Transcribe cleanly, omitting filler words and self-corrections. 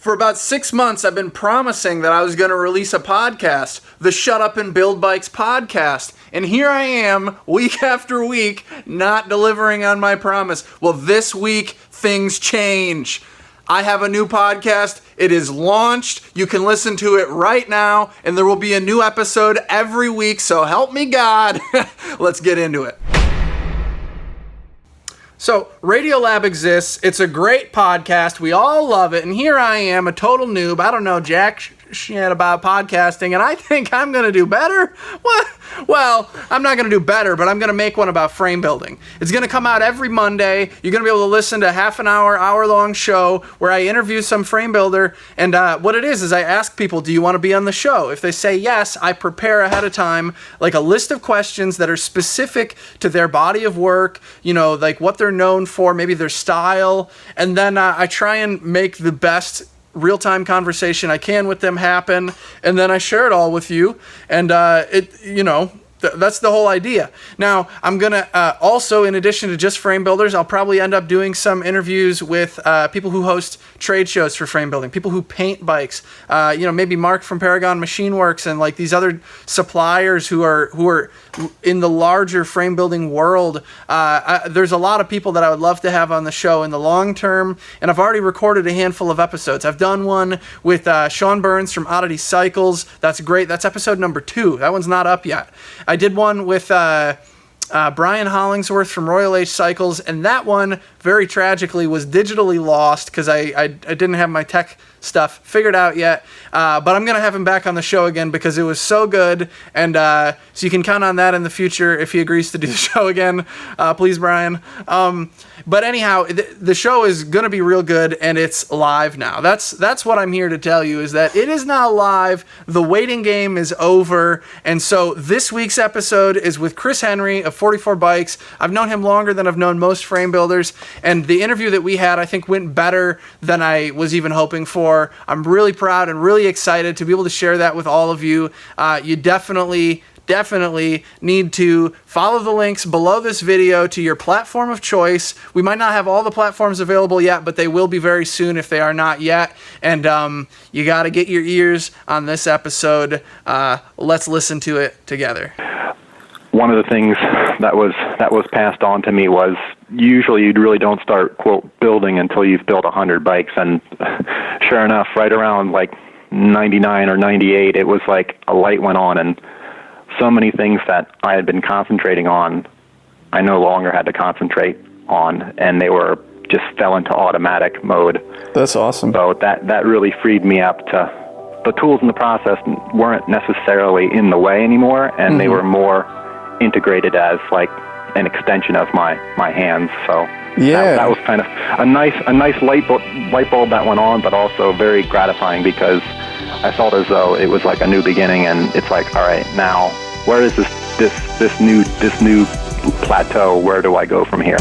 For about 6 months, I've been promising that I was going to release a podcast, the Shut Up and Build Bikes podcast. And here I am, week after week, not delivering on my promise. Well, this week, things change. I have a new podcast. It is launched. You can listen to it right now, and there will be a new episode every week, so help me God. Let's get into it. So, Radiolab exists. It's a great podcast. We all love it. And here I am, a total noob. I don't know jack shit about podcasting, and I think I'm going to do better. What? Well, I'm not going to do better, but I'm going to make one about frame building. It's going to come out every Monday. You're going to be able to listen to half an hour, hour-long show where I interview some frame builder. And what it is I ask people, do you want to be on the show? If they say yes, I prepare ahead of time like a list of questions that are specific to their body of work, you know, like what they're known for, maybe their style. And then I try and make the best real-time conversation I can with them happen, and then I share it all with you, and that's the whole idea. Now, I'm going to also, in addition to just frame builders, I'll probably end up doing some interviews with people who host trade shows for frame building, people who paint bikes, maybe Mark from Paragon Machine Works and like these other suppliers who are in the larger frame building world. There's a lot of people that I would love to have on the show in the long term, and I've already recorded a handful of episods. I've done one with Sean Burns from Oddity Cycles. That's great. That's episode number 2. That one's not up yet. I did one with Brian Hollingsworth from Royal H Cycles, and that one, very tragically, was digitally lost because I didn't have my tech stuff figured out yet. But I'm going to have him back on the show again because it was so good, and so you can count on that in the future if he agrees to do the show again. Please, Brian. But anyhow, the show is going to be real good, and it's live now. That's what I'm here to tell you, is that it is now live. The waiting game is over, and so this week's episode is with Kris Henry of 44 Bikes. I've known him longer than I've known most frame builders, and the interview that we had, I think, went better than I was even hoping for. I'm really proud and really excited to be able to share that with all of you. You definitely need to follow the links below this video to your platform of choice. We might not have all the platforms available yet, but they will be very soon if they are not yet. And you got to get your ears on this episode. Let's listen to it together. One of the things that was passed on to me was usually you really don't start, quote, building until you've built 100 bikes. And sure enough, right around like 99 or 98, it was like a light went on, and so many things that I had been concentrating on, I no longer had to concentrate on, and they were just fell into automatic mode. That's awesome. So that really freed me up to, the tools in the process weren't necessarily in the way anymore, and they were more integrated as like an extension of my hands. So yeah, that was kind of a nice light bulb that went on, but also very gratifying because I felt as though it was like a new beginning, and it's like, all right, now where is this new plateau? Where do I go from here?